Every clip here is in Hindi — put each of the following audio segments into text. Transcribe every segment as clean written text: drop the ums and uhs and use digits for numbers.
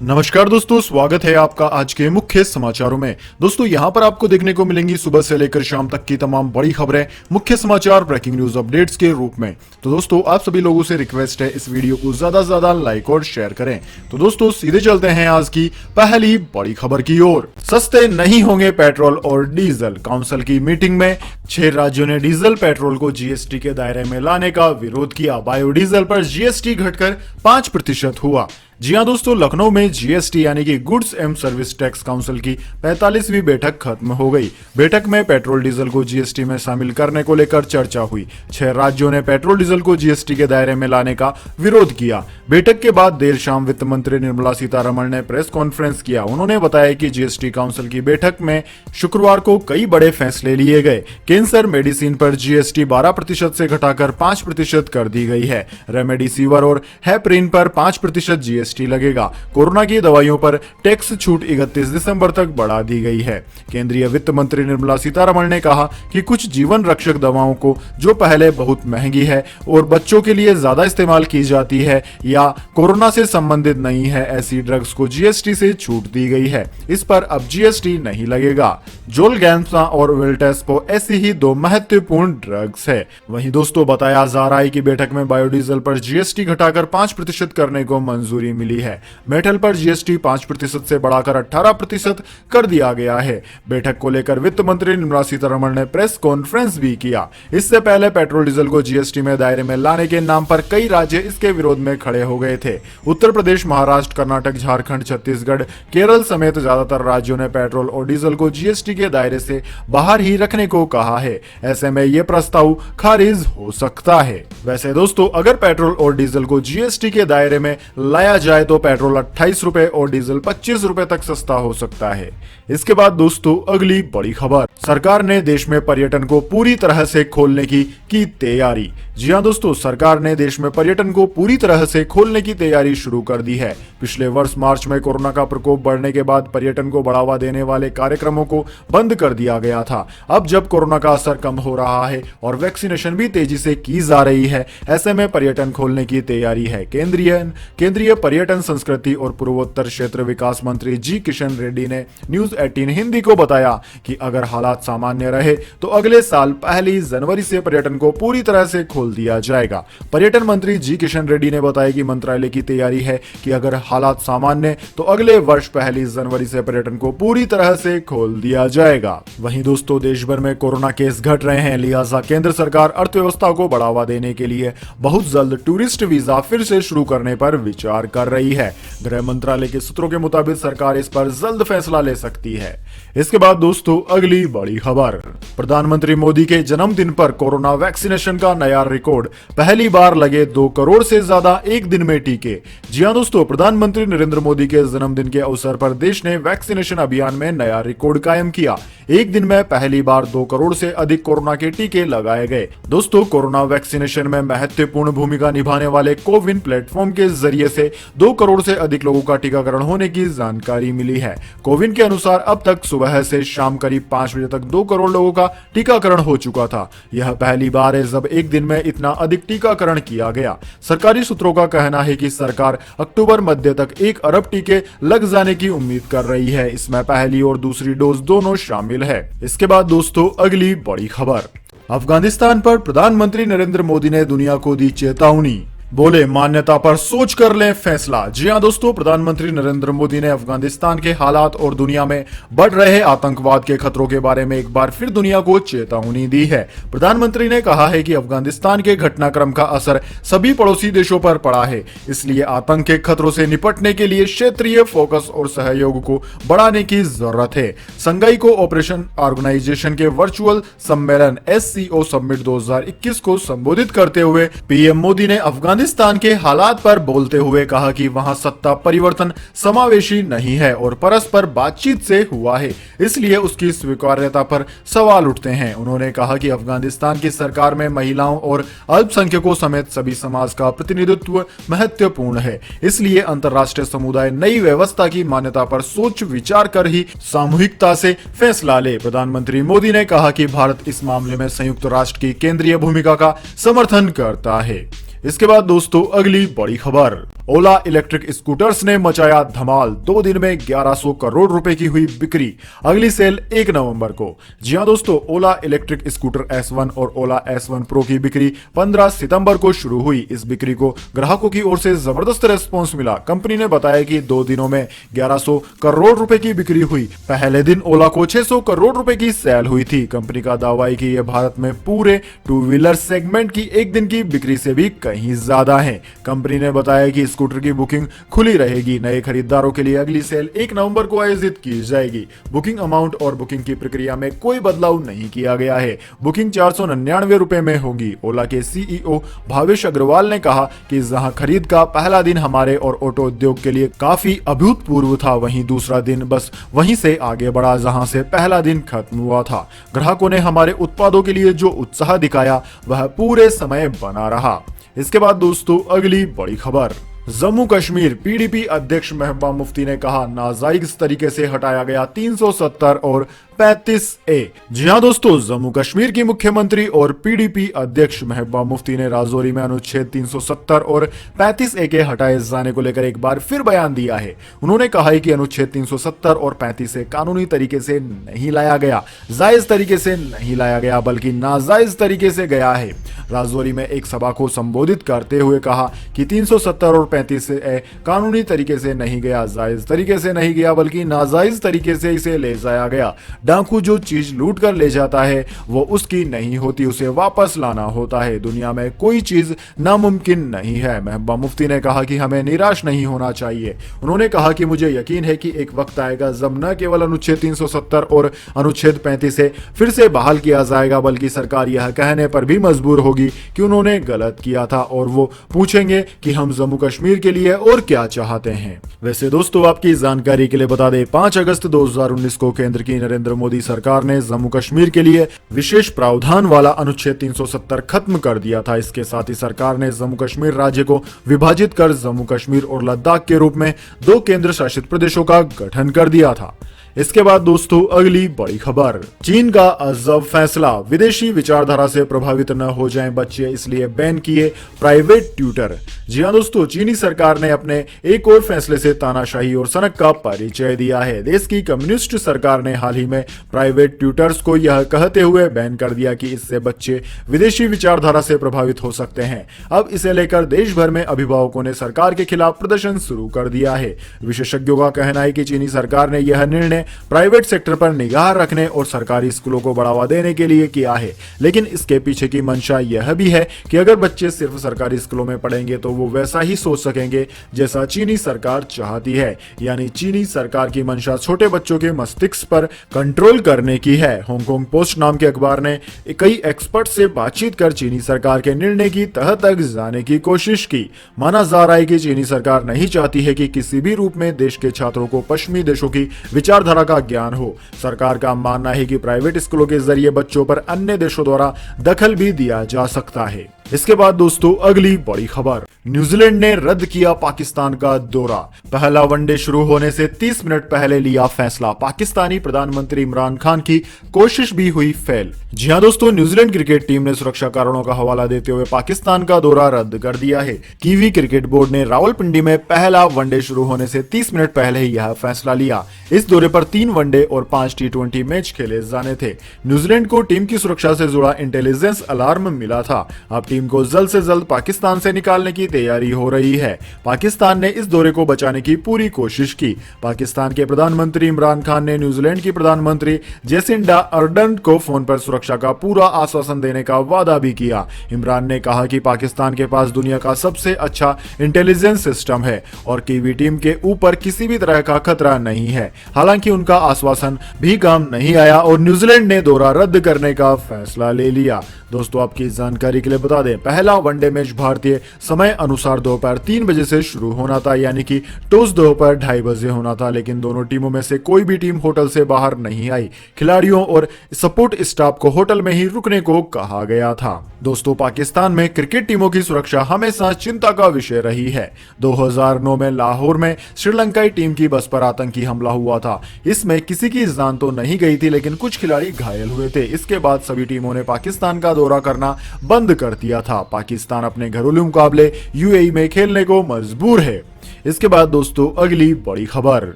नमस्कार दोस्तों, स्वागत है आपका आज के मुख्य समाचारों में। दोस्तों यहाँ पर आपको देखने को मिलेंगी सुबह से लेकर शाम तक की तमाम बड़ी खबरें मुख्य समाचार ब्रेकिंग न्यूज अपडेट्स के रूप में। तो दोस्तों आप सभी लोगों से रिक्वेस्ट है इस वीडियो को ज्यादा से ज्यादा लाइक और शेयर करें। तो दोस्तों सीधे चलते हैं आज की पहली बड़ी खबर की ओर। सस्ते नहीं होंगे पेट्रोल और डीजल। काउंसिल की मीटिंग में 6 राज्यों ने डीजल पेट्रोल को जीएसटी के दायरे में लाने का विरोध किया। बायोडीजल पर जीएसटी घटकर 5% हुआ। जी हाँ दोस्तों, लखनऊ में जीएसटी यानी कि goods and service tax council की 45वीं बैठक खत्म हो गई। बैठक में पेट्रोल डीजल को जीएसटी में शामिल करने को लेकर चर्चा हुई। 6 राज्यों ने पेट्रोल डीजल को जीएसटी के दायरे में लाने का विरोध किया। बैठक के बाद देर शाम वित्त मंत्री निर्मला सीतारमण ने प्रेस कॉन्फ्रेंस किया। उन्होंने बताया कि जीएसटी काउंसिल की बैठक में शुक्रवार को कई बड़े फैसले लिए गए। कैंसर मेडिसिन पर जीएसटी 12% से घटाकर 5% कर दी गई है। रेमडेसिविर और हेपरिन पर 5% जीएसटी लगेगा। कोरोना की दवाइयों पर टैक्स छूट 31 दिसंबर तक बढ़ा दी गई है। केंद्रीय वित्त मंत्री निर्मला सीतारमण ने कहा कि कुछ जीवन रक्षक दवाओं को जो पहले बहुत महंगी है और बच्चों के लिए ज्यादा इस्तेमाल की जाती है या कोरोना से संबंधित नहीं है, ऐसी ड्रग्स को जीएसटी से छूट दी गई है। इस पर अब जीएसटी नहीं लगेगा। जोलगैंसा और वेल्टेस्पो ऐसी ही 2 महत्वपूर्ण ड्रग्स है। वहीं दोस्तों बताया जा रहा है कि बैठक में बायोडीजल पर जीएसटी घटाकर 5% करने को मंजूरी मिली है। मेटल पर जीएसटी 5% से बढ़ाकर 18% कर दिया गया है। बैठक को लेकर वित्त मंत्री निर्मला सीतारमण ने प्रेस कॉन्फ्रेंस भी किया। इससे पहले पेट्रोल डीजल को जीएसटी में दायरे में लाने के नाम पर कई राज्य इसके विरोध में खड़े हो गए थे। उत्तर प्रदेश, महाराष्ट्र, कर्नाटक, झारखंड, छत्तीसगढ़, केरल समेत ज्यादातर राज्यों ने पेट्रोल और डीजल को जीएसटी के दायरे से बाहर ही रखने को कहा है। ऐसे में यह प्रस्ताव खारिज हो सकता है। वैसे दोस्तों अगर पेट्रोल और डीजल को जीएसटी के दायरे में लाया जाए तो पेट्रोल 28 रुपए और डीजल 25 रुपए तक सस्ता हो सकता है। इसके बाद दोस्तों अगली बड़ी खबर, सरकार ने देश में पर्यटन को पूरी तरह से खोलने की तैयारी। जी हाँ दोस्तों, सरकार ने देश में पर्यटन को पूरी तरह से खोलने की तैयारी शुरू कर दी है। पिछले वर्ष मार्च में कोरोना का प्रकोप बढ़ने के बाद पर्यटन को बढ़ावा देने वाले कार्यक्रमों को बंद कर दिया गया था। अब जब कोरोना का असर कम हो रहा है और वैक्सीनेशन भी तेजी से की जा रही है, ऐसे में पर्यटन खोलने की तैयारी है। केंद्रीय पर्यटन, संस्कृति और पूर्वोत्तर क्षेत्र विकास मंत्री जी किशन रेड्डी ने न्यूज 18 हिंदी को बताया कि अगर हालात सामान्य रहे तो अगले साल 1 जनवरी से पर्यटन को पूरी तरह से खोल दिया जाएगा। पर्यटन मंत्री जी किशन रेड्डी ने बताया कि मंत्रालय की तैयारी है कि अगर हालात सामान्य तो अगले वर्ष 1 जनवरी से पर्यटन को पूरी तरह से खोल दिया जाएगा। वहीं दोस्तों देश भर में कोरोना केस घट रहे हैं, लिहाजा केंद्र सरकार अर्थव्यवस्था को बढ़ावा देने के लिए बहुत जल्द टूरिस्ट वीजा फिर से शुरू करने पर विचार कर रही है। गृह मंत्रालय के सूत्रों के मुताबिक सरकार इस पर जल्द फैसला ले सकती है। इसके बाद दोस्तों अगली बड़ी खबर, प्रधानमंत्री मोदी के जन्मदिन पर कोरोना वैक्सीनेशन का नया रिकॉर्ड। पहली बार लगे 2 करोड़ से ज्यादा एक दिन में टीके। जी हां दोस्तों, प्रधानमंत्री नरेंद्र मोदी के जन्मदिन के अवसर पर देश ने वैक्सीनेशन अभियान में नया रिकॉर्ड कायम किया। एक दिन में पहली बार 2 करोड़ से अधिक कोरोना के टीके लगाए गए। दोस्तों कोरोना वैक्सीनेशन में महत्वपूर्ण भूमिका निभाने वाले कोविन प्लेटफॉर्म के जरिए से 2 करोड़ से अधिक लोगों का टीकाकरण होने की जानकारी मिली है। कोविन के अनुसार अब तक सुबह से शाम करीब 5 बजे तक 2 करोड़ लोगों का टीकाकरण हो चुका था। यह पहली बार है जब एक दिन में इतना अधिक टीकाकरण किया गया। सरकारी सूत्रों का कहना है कि सरकार अक्टूबर मध्य तक 1 अरब टीके लग जाने की उम्मीद कर रही है। इसमें पहली और दूसरी डोज दोनों शामिल है। इसके बाद दोस्तों अगली बड़ी खबर, अफगानिस्तान पर प्रधानमंत्री नरेंद्र मोदी ने दुनिया को दी चेतावनी। बोले मान्यता पर सोच कर लें फैसला। जी हां दोस्तों, प्रधानमंत्री नरेंद्र मोदी ने अफगानिस्तान के हालात और दुनिया में बढ़ रहे आतंकवाद के खतरों के बारे में एक बार फिर दुनिया को चेतावनी दी है। प्रधानमंत्री ने कहा है कि अफगानिस्तान के घटनाक्रम का असर सभी पड़ोसी देशों पर पड़ा है, इसलिए आतंक के खतरों से निपटने के लिए क्षेत्रीय फोकस और सहयोग को बढ़ाने की जरूरत है। संघाई कोऑपरेशन ऑर्गेनाइजेशन के वर्चुअल सम्मेलन SCO समिट 2021 को संबोधित करते हुए पीएम मोदी ने अफगानिस्तान के हालात पर बोलते हुए कहा कि वहां सत्ता परिवर्तन समावेशी नहीं है और परस्पर बातचीत से हुआ है, इसलिए उसकी स्वीकार्यता पर सवाल उठते हैं। उन्होंने कहा कि अफगानिस्तान की सरकार में महिलाओं और अल्पसंख्यकों समेत सभी समाज का प्रतिनिधित्व महत्वपूर्ण है, इसलिए अंतर्राष्ट्रीय समुदाय नई व्यवस्था की मान्यता पर सोच विचार कर ही सामूहिकता से फैसला ले। प्रधानमंत्री मोदी ने कहा कि भारत इस मामले में संयुक्त राष्ट्र की केंद्रीय भूमिका का समर्थन करता है। इसके बाद दोस्तों अगली बड़ी खबर, ओला इलेक्ट्रिक स्कूटर्स ने मचाया धमाल, 2 दिन में 1100 करोड़ रुपए की हुई बिक्री। अगली सेल 1 नवंबर को। जी हां दोस्तों, ओला इलेक्ट्रिक स्कूटर S1 और ओला S1 प्रो की बिक्री 15 सितंबर को शुरू हुई। इस बिक्री को ग्राहकों की ओर से जबरदस्त रेस्पॉन्स मिला। कंपनी ने बताया कि 2 दिनों में 1100 करोड़ रुपए की बिक्री हुई। पहले दिन ओला को 600 करोड़ रुपए की सेल हुई थी। कंपनी का दावा है कि यह भारत में पूरे 2 व्हीलर सेगमेंट की एक दिन की बिक्री से भी कहीं ज्यादा है। कंपनी ने बताया कि स्कूटर की बुकिंग खुली रहेगी। नए खरीदारों के लिए अगली सेल 1 नवंबर को आयोजित की जाएगी। बुकिंग अमाउंट और बुकिंग की प्रक्रिया में कोई बदलाव नहीं किया गया है। बुकिंग 499 रुपए में होगी। ओला के सीईओ भावेश अग्रवाल ने कहा कि जहां खरीद का पहला दिन हमारे और ऑटो उद्योग के लिए काफी अभूतपूर्व था, वहीं दूसरा दिन बस वहीं से आगे बढ़ा जहां से पहला दिन खत्म हुआ था। ग्राहकों ने हमारे उत्पादों के लिए जो उत्साह दिखाया वह पूरे समय बना रहा। इसके बाद दोस्तों अगली बड़ी खबर, जम्मू कश्मीर पीडीपी अध्यक्ष महबूबा मुफ्ती ने कहा नाजायज तरीके से हटाया गया 370 और 35A। जी हां दोस्तों, जम्मू कश्मीर की मुख्यमंत्री और पीडीपी अध्यक्ष महबूबा मुफ्ती ने राजौरी में अनुच्छेद 370 और 35A के हटाए जाने को लेकर एक बार फिर बयान दिया है। उन्होंने कहा है कि अनुच्छेद 370 और 35A कानूनी तरीके से नहीं लाया गया, जायज तरीके से नहीं लाया गया, बल्कि नाजायज तरीके से गया है। राजौरी में एक सभा को संबोधित करते हुए कहा कि 370 और 35A कानूनी तरीके से नहीं गया, जायज तरीके से नहीं गया, बल्कि नाजायज तरीके से इसे ले जाया गया। डाकू जो चीज लूट कर ले जाता है वो उसकी नहीं होती, उसे वापस लाना होता है। दुनिया में कोई चीज नामुमकिन नहीं है। महबूबा मुफ्ती ने कहा कि हमें निराश नहीं होना चाहिए। उन्होंने कहा कि मुझे यकीन है कि एक वक्त आएगा जब न केवल अनुच्छेद 370 और अनुच्छेद 35 फिर से बहाल किया जाएगा, बल्कि सरकार यह कहने पर भी मजबूर होगी कि उन्होंने गलत किया था और वो पूछेंगे कि हम जम्मू कश्मीर के लिए और क्या चाहते हैं। वैसे दोस्तों, आपकी जानकारी के लिए बता दें, 5 अगस्त 2019 को केंद्र की नरेंद्र मोदी सरकार ने जम्मू कश्मीर के लिए विशेष प्रावधान वाला अनुच्छेद 370 खत्म कर दिया था। इसके साथ ही सरकार ने जम्मू कश्मीर राज्य को विभाजित कर जम्मू कश्मीर और लद्दाख के रूप में 2 केंद्र शासित प्रदेशों का गठन कर दिया था। इसके बाद दोस्तों अगली बड़ी खबर, चीन का अजब फैसला, विदेशी विचारधारा से प्रभावित न हो जाएं बच्चे, इसलिए बैन किए प्राइवेट ट्यूटर। जी हां दोस्तों, चीनी सरकार ने अपने एक और फैसले से तानाशाही और सनक का परिचय दिया है। देश की कम्युनिस्ट सरकार ने हाल ही में प्राइवेट ट्यूटर्स को यह कहते हुए बैन कर दिया कि इससे बच्चे विदेशी विचारधारा से प्रभावित हो सकते हैं। अब इसे लेकर देश भर में अभिभावकों ने सरकार के खिलाफ प्रदर्शन शुरू कर दिया है। विशेषज्ञों का कहना है कि चीनी सरकार ने यह निर्णय प्राइवेट सेक्टर पर निगाह रखने और सरकारी स्कूलों को बढ़ावा देने के लिए किया है, लेकिन इसके पीछे की मंशा यह भी है कि अगर बच्चे सिर्फ सरकारी स्कूलों में पढ़ेंगे तो वो वैसा ही सोच सकेंगे जैसा चीनी सरकार चाहती है। यानी चीनी सरकार की मंशा छोटे बच्चों के मस्तिष्क पर कंट्रोल करने की है। हांगकांग पोस्ट नाम के अखबार ने कई एक्सपर्ट से बातचीत कर चीनी सरकार के निर्णय की तह तक जाने की कोशिश की। माना जा रहा है कि चीनी सरकार नहीं चाहती है कि किसी भी रूप में देश के छात्रों को पश्चिमी देशों की विचारधारा का ज्ञान हो। सरकार का मानना है कि प्राइवेट स्कूलों के जरिए बच्चों पर अन्य देशों द्वारा दखल भी दिया जा सकता है। इसके बाद दोस्तों अगली बड़ी खबर, न्यूजीलैंड ने रद्द किया पाकिस्तान का दौरा। पहला वनडे शुरू होने से 30 मिनट पहले लिया फैसला। पाकिस्तानी प्रधानमंत्री इमरान खान की कोशिश भी हुई फेल। जी हां दोस्तों, न्यूजीलैंड क्रिकेट टीम ने सुरक्षा कारणों का हवाला देते हुए पाकिस्तान का दौरा रद्द कर दिया है। कीवी क्रिकेट बोर्ड ने रावलपिंडी में पहला वनडे शुरू होने से 30 मिनट पहले ही यह फैसला लिया। इस दौरे पर 3 वनडे और 5 T20 मैच खेले जाने थे। न्यूजीलैंड को टीम की सुरक्षा से जुड़ा इंटेलिजेंस अलार्म मिला था। अब टीम को जल्द से जल्द पाकिस्तान से निकालने की तैयारी हो रही है। पाकिस्तान ने इस दौरे को बचाने की पूरी कोशिश की। पाकिस्तान के प्रधानमंत्री इमरान खान ने न्यूजीलैंड की प्रधानमंत्री जेसिंडा अर्डर्न को फोन पर सुरक्षा का पूरा आश्वासन देने का वादा भी किया। इमरान ने कहा कि पाकिस्तान के पास दुनिया का सबसे अच्छा इंटेलिजेंस सिस्टम है और कीवी टीम के ऊपर किसी भी तरह का खतरा नहीं है। हालांकि उनका आश्वासन भी काम नहीं आया और न्यूजीलैंड ने दौरा रद्द करने का फैसला ले लिया। दोस्तों आपकी जानकारी के लिए बता दें, पहला वनडे मैच भारतीय समय अनुसार दोपहर 3 बजे से शुरू होना था, यानी कि टॉस दोपहर 2:30 बजे होना था, लेकिन दोनों टीमों में से कोई भी टीम होटल से बाहर नहीं आई। खिलाड़ियों और सपोर्ट स्टाफ को होटल में ही रुकने को कहा गया था। दोस्तों पाकिस्तान में क्रिकेट टीमों की सुरक्षा हमेशा चिंता का विषय रही है। 2009 में लाहौर में श्रीलंकाई टीम की बस पर आतंकी हमला हुआ था। इसमें किसी की जान तो नहीं गई थी, लेकिन कुछ खिलाड़ी घायल हुए थे। इसके बाद सभी टीमों ने पाकिस्तान का दौरा करना बंद कर दिया दिया था। पाकिस्तान अपने घरेलू मुकाबले यूएई में खेलने को मजबूर है। इसके बाद दोस्तों अगली बड़ी खबर,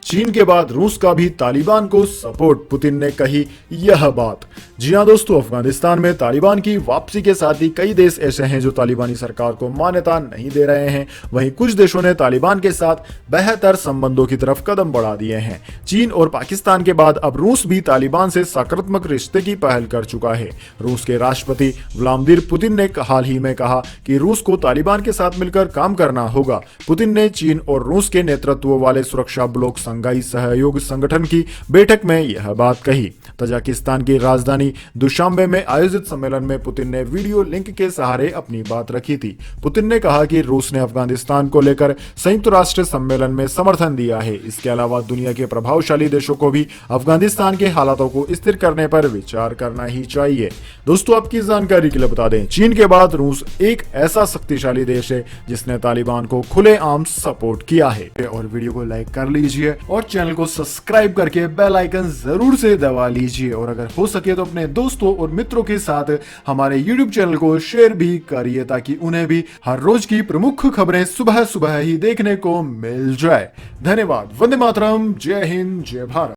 चीन के बाद रूस का भी तालिबान को सपोर्ट, पुतिन ने कही यह बात। जी हां दोस्तों, अफगानिस्तान में तालिबान की वापसी के साथ ही कई देश ऐसे हैं जो तालिबानी सरकार को मान्यता नहीं दे रहे हैं। वहीं कुछ देशों ने तालिबान के साथ बेहतर संबंधों की तरफ कदम बढ़ा दिए हैं। चीन और पाकिस्तान के बाद अब रूस भी तालिबान से सकारात्मक रिश्ते की पहल कर चुका है। रूस के राष्ट्रपति व्लादिमीर पुतिन ने हाल ही में कहा कि रूस को तालिबान के साथ मिलकर काम करना होगा। पुतिन ने चीन और रूस के नेतृत्व वाले सुरक्षा ब्लॉक संघाई सहयोग संगठन की बैठक में यह बात कही। तजाकिस्तान की राजधानी दुशांबे में आयोजित सम्मेलन में पुतिन ने वीडियो लिंक के सहारे अपनी बात रखी थी। पुतिन ने कहा कि रूस ने अफगानिस्तान को लेकर संयुक्त राष्ट्र सम्मेलन में समर्थन दिया है। इसके अलावा दुनिया के प्रभावशाली देशों को भी अफगानिस्तान के हालातों को स्थिर करने पर विचार करना ही चाहिए। दोस्तों, आपकी जानकारी के लिए बता दें, चीन के बाद रूस एक ऐसा शक्तिशाली देश है जिसने तालिबान को खुलेआम सपोर्ट किया है। और वीडियो को लाइक कर लीजिए और चैनल को सब्सक्राइब करके बेल आइकन जरूर से दबा लीजिए और अगर हो सके तो अपने दोस्तों और मित्रों के साथ हमारे YouTube चैनल को शेयर भी करिए ताकि उन्हें भी हर रोज की प्रमुख खबरें सुबह सुबह ही देखने को मिल जाए। धन्यवाद। वंदे मातरम। जय हिंद, जय भारत।